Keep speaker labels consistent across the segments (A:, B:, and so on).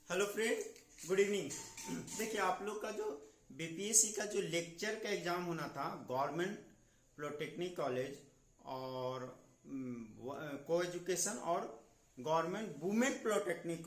A: Hello friend, good evening. देखिए, आप लोग का जो बीपीएससी का जो लेक्चर का एग्जाम होना था गवर्नमेंट पॉलिटेक्निक कॉलेज और को एजुकेशन और गवर्नमेंट वुमेन पॉलिटेक्निक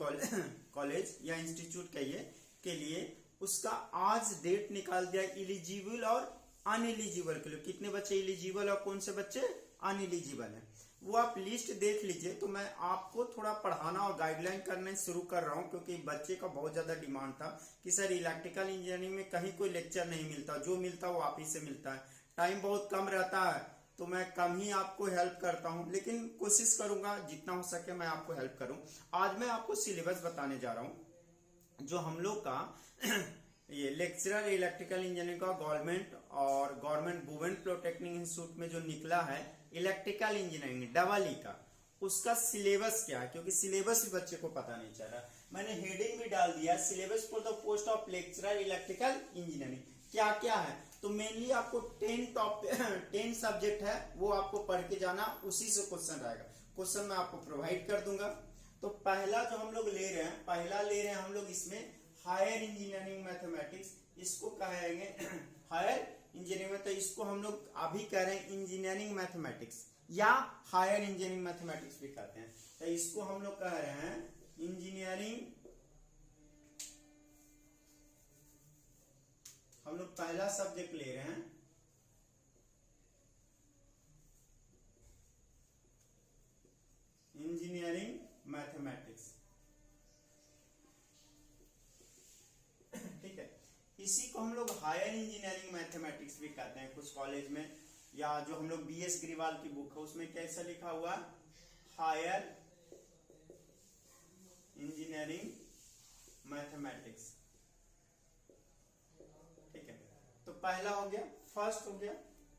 A: कॉलेज या इंस्टीट्यूट कहिए के लिए, उसका आज डेट निकाल दिया एलिजिबल और अनएलिजिबल के लिए। कितने बच्चे एलिजिबल और कौन से बच्चे अनएलिजिबल हैं, वो आप लिस्ट देख लीजिए। तो मैं आपको थोड़ा पढ़ाना और गाइडलाइन करना शुरू कर रहा हूं, क्योंकि बच्चे का बहुत ज्यादा डिमांड था कि सर इलेक्ट्रिकल इंजीनियरिंग में कहीं कोई लेक्चर नहीं मिलता, जो मिलता वो आप ही से मिलता है, टाइम बहुत कम रहता है, तो मैं कम ही आपको हेल्प करता हूं, लेकिन कोशिश करूंगा जितना हो सके मैं आपको हेल्प करूं। आज मैं आपको सिलेबस बताने जा रहा हूं जो हम लोग का ये लेक्चरर इलेक्ट्रिकल इंजीनियरिंग का गवर्नमेंट और गवर्नमेंट वुमेन पॉलिटेक्निक इंस्टीट्यूट में जो निकला है इलेक्ट्रिकल इंजीनियरिंग डबल ई का, उसका सिलेबस क्या है, क्योंकि सिलेबस भी बच्चे को पता नहीं चल रहा। मैंने हेडिंग भी डाल दिया, syllabus for the post of lecturer electrical engineering क्या क्या है। तो मेनली आपको 10 सब्जेक्ट है, वो आपको पढ़ के जाना, उसी से क्वेश्चन रहेगा। क्वेश्चन मैं आपको प्रोवाइड कर दूंगा। तो पहला जो हम लोग ले रहे हैं, हम लोग इसमें हायर इंजीनियरिंग मैथमेटिक्स, इसको कहेंगे हायर इंजीनियरिंग में। तो इसको हम लोग अभी कह रहे हैं इंजीनियरिंग मैथमेटिक्स या हायर इंजीनियरिंग मैथमेटिक्स भी कहते हैं। तो इसको हम लोग कह रहे हैं इंजीनियरिंग। हम लोग पहला सब्जेक्ट ले रहे हैं इंजीनियरिंग मैथमेटिक्स, ठीक है। इसी को हम लोग हायर इंजीनियरिंग मैथमेटिक्स भी कहते हैं कुछ कॉलेज में, या जो हम लोग बीएस ग्रीवाल की बुक है उसमें कैसा लिखा हुआ, हायर इंजीनियरिंग मैथमेटिक्स, ठीक है। तो पहला हो गया, फर्स्ट हो गया।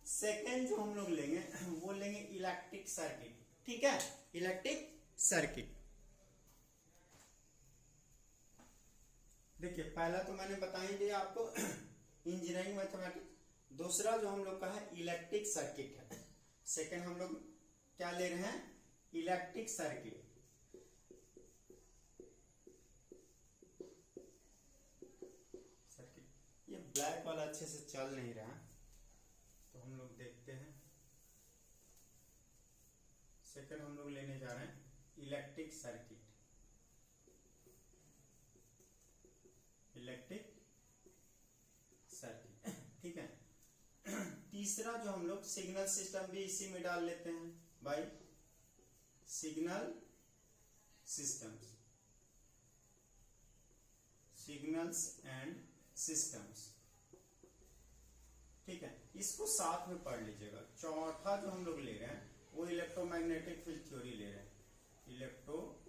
A: सेकेंड जो हम लोग लेंगे वो लेंगे इलेक्ट्रिक सर्किट, ठीक है, इलेक्ट्रिक सर्किट। देखिए, पहला तो मैंने बता ही दिया आपको इंजीनियरिंग मैथमेटिक्स। दूसरा जो हम लोग का है इलेक्ट्रिक सर्किट है। सेकंड हम लोग क्या ले रहे हैं, इलेक्ट्रिक सर्किट। ये ब्लैक वाला अच्छे से चल नहीं रहा, तो हम लोग देखते हैं। सेकंड हम लोग लेने जा रहे हैं इलेक्ट्रिक सर्किट, इलेक्ट्रिक सर्किट, ठीक है। तीसरा जो हम लोग सिग्नल सिस्टम भी इसी में डाल लेते हैं भाई, signal systems, signals and systems, ठीक है। इसको साथ में पढ़ लीजिएगा। चौथा जो हम लोग ले रहे हैं वो इलेक्ट्रोमैग्नेटिक फील्ड थ्योरी ले रहे हैं, इलेक्ट्रोमैग्नेटिक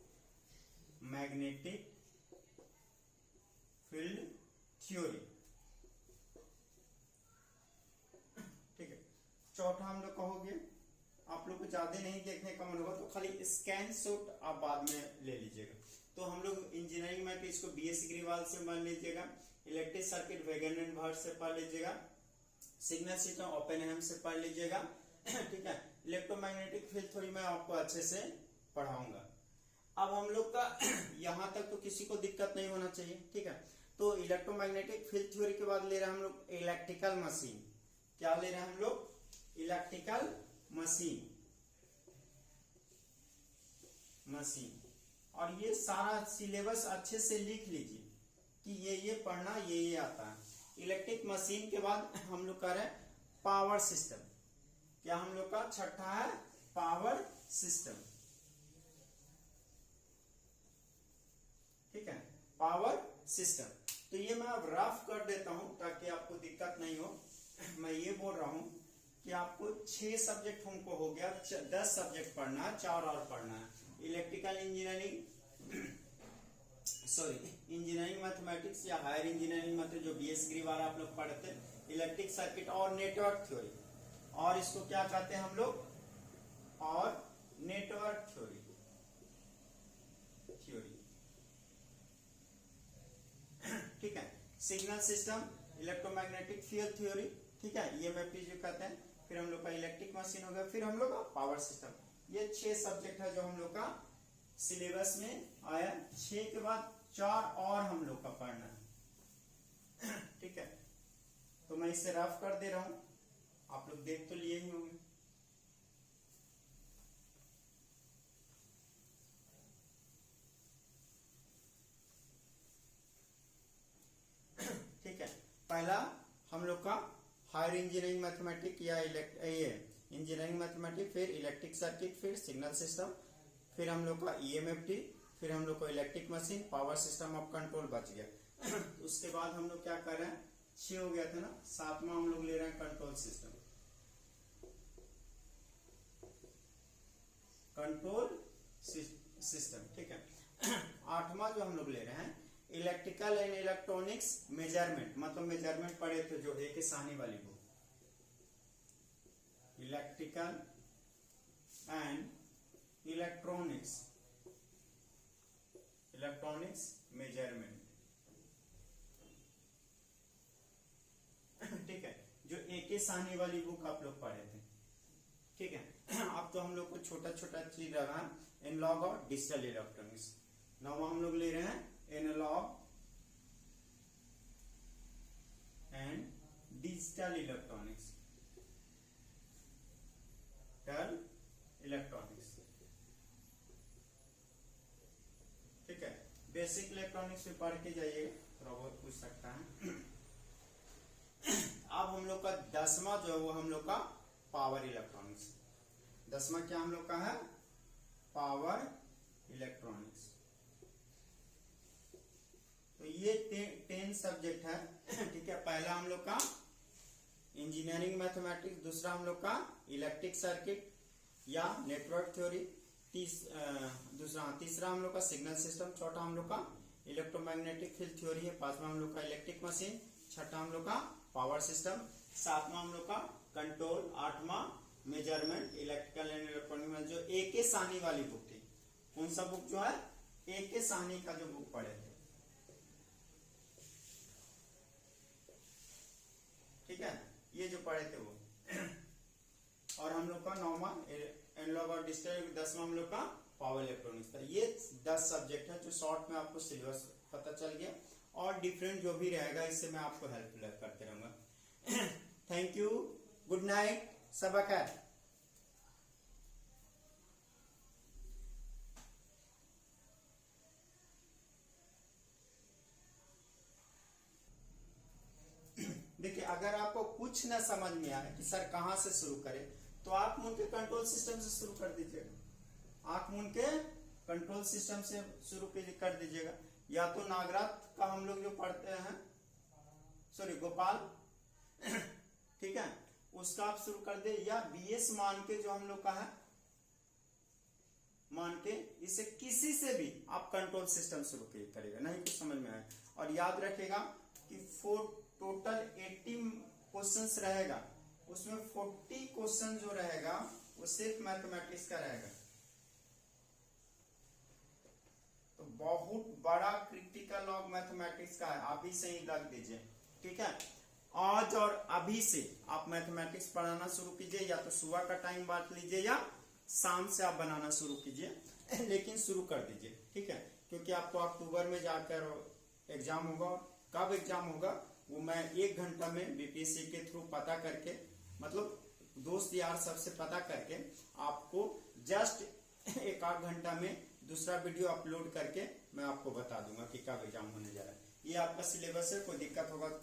A: फील्ड थ्योरी, ठीक है। चौथा हम लोग कहोगे, आप लोग को ज्यादा नहीं देखने का मन होगा तो खाली स्कैन शॉट आप बाद में ले लीजिएगा। तो हम लोग इंजीनियरिंग में इसको बीएस ग्रीवाल से पढ़ लीजिएगा, इलेक्ट्रिक सर्किट वेगन एंड बर्ट से पढ़ लीजिएगा, सिग्नल सिस्टम ओपेनहेम से पढ़ लीजिएगा, ठीक है। इलेक्ट्रोमैग्नेटिक फील्ड थ्योरी में आपको अच्छे से पढ़ाऊंगा। अब हम लोग का यहां तक तो किसी को दिक्कत नहीं होना चाहिए, ठीक है। तो इलेक्ट्रोमैग्नेटिक फील्ड थ्योरी के बाद ले रहे हैं हम लोग इलेक्ट्रिकल मशीन। क्या ले रहे हैं हम लोग, इलेक्ट्रिकल मशीन, और ये सारा सिलेबस अच्छे से लिख लीजिए कि ये पढ़ना, ये आता है। इलेक्ट्रिक मशीन के बाद हम लोग कर रहे हैं पावर सिस्टम। क्या हम लोग का छठा है, पावर सिस्टम, ठीक है, पावर सिस्टम। तो ये मैं अब रफ कर देता हूं ताकि आपको दिक्कत नहीं हो। मैं ये बोल रहा हूं कि आपको 6 सब्जेक्ट हमको हो गया, 10 सब्जेक्ट पढ़ना है, 4 और पढ़ना है। इलेक्ट्रिकल इंजीनियरिंग इंजीनियरिंग मैथमेटिक्स या हायर इंजीनियरिंग मैथमेटिक्स जो बीएस ग्रीवाल आप लोग पढ़ते हैं, इलेक्ट्रिक सर्किट और नेटवर्क थ्योरी, और इसको क्या कहते हैं हम लोग, और नेटवर्क थ्योरी, ठीक है। Signal system, electromagnetic field theory, ठीक है, ईएमएफ जो कहते हैं। फिर हम लोग का इलेक्ट्रिक मशीन हो गया, फिर हम लोग का पावर सिस्टम। ये 6 सब्जेक्ट है जो हम लोग का सिलेबस में आया। 6 के बाद 4 और हम लोग का पढ़ना है। ठीक है, तो मैं इसे रफ कर दे रहा हूं, आप लोग देख तो लिए ही होंगे। ठीक है, पहला हम लोग का हायर इंजीनियरिंग मैथमेटिक्स या इंजीनियरिंग मैथमेटिक्स, फिर इलेक्ट्रिक सर्किट, फिर सिग्नल सिस्टम, फिर हम लोग का ईएमएफटी, फिर हम लोग को electric machine, power system of control बच गया। उसके बाद हम लोग क्या कर रहे हैं, 6 हो गया था ना, 7वां हम लोग ले रहे हैं कंट्रोल सिस्टम। कंट्रोल सिस्टम, ठीक है। 8वां जो हम लोग ले रहे हैं इलेक्ट्रिकल एंड इलेक्ट्रॉनिक्स मेजरमेंट, मतलब मेजरमेंट पढ़े थे जो एक सानी वाली book, electrical and electronics measurement. ठीक है, जो एक सानी वाली बुक आप लोग पढ़े थे। ठीक है, अब तो हम लोग को छोटा छोटा चीज लगा एनालॉग और डिजिटल इलेक्ट्रॉनिक्स। 9वां हम लोग ले रहे हैं एनालॉग एंड डिजिटल इलेक्ट्रॉनिक्स, ठीक है। बेसिक इलेक्ट्रॉनिक्स में पढ़ के जाइए, थोड़ा बहुत पूछ सकता है। अब हम लोग का 10वां जो है वो हम लोग का पावर इलेक्ट्रॉनिक्स। 10वां क्या हम लोग का है, पावर इलेक्ट्रॉनिक्स। तो ये 10 सब्जेक्ट है। ठीक है, पहला हम लोग का इंजीनियरिंग मैथमेटिक्स, दूसरा हम लोग का इलेक्ट्रिक सर्किट या नेटवर्क थ्योरी, तीसरा हम लोग का सिग्नल सिस्टम, चौथा हम लोग का इलेक्ट्रोमैग्नेटिक फील्ड थ्योरी है, 5वां हम लोग का इलेक्ट्रिक मशीन, 6वां हम लोग का पावर सिस्टम, 7वां हम लोग का कंट्रोल, 8वां मेजरमेंट, इलेक्ट्रिकल एंड इलेक्ट्रॉनिक। जो AK साहनी वाली बुक थी, कौन सा बुक जो है, AK साहनी का जो बुक पढ़े थे। ठीक है, ये जो पढ़े थे वो। और हम लोग का 9वां एनालॉग और डिजिटल, 10वां हम लोग का पावर इलेक्ट्रॉनिक्स था। ये 10 सब्जेक्ट है जो शॉर्ट में आपको सिलेबस पता चल गया, और डिफरेंट जो भी रहेगा इससे मैं आपको हेल्प करते रहूंगा। थैंक यू, गुड नाइट, सबक है। देखिए, अगर आपको कुछ ना समझ में आए कि सर कहां से शुरू करें, तो आप मून के कंट्रोल सिस्टम से शुरू कर दीजिएगा। आप मून के कंट्रोल सिस्टम से शुरू कर दीजिएगा, या तो नागराज का हम लोग जो पढ़ते हैं, सॉरी गोपाल, ठीक है, उसका आप शुरू कर दे, या BS मान के जो हम लोग का है, मान के इसे किसी से भी आप कंट्रोल सिस्टम शुरू करेगा, नहीं कुछ समझ में आए। और याद रखेगा कि टोटल 80 क्वेश्चंस रहेगा, उसमें 40 क्वेश्चन जो रहेगा वो सिर्फ मैथमेटिक्स का रहेगा। तो बहुत बड़ा क्रिटिकल ऑफ मैथमेटिक्स का है, अभी से ही लग दीजिए। ठीक है, आज और अभी से आप मैथमेटिक्स पढ़ाना शुरू कीजिए, या तो सुबह का टाइम बांट लीजिए या शाम से आप बनाना शुरू कीजिए, लेकिन शुरू कर दीजिए। ठीक है, क्योंकि आपको अक्टूबर में जाकर एग्जाम होगा। कब एग्जाम होगा वो मैं 1 घंटा में BPSC के थ्रू पता करके, मतलब दोस्त यार सबसे पता करके आपको जस्ट 1-8 घंटा में दूसरा वीडियो अपलोड करके मैं आपको बता दूंगा कि कब एग्जाम होने जा रहा है। ये आपका सिलेबस है, कोई दिक्कत होगा तो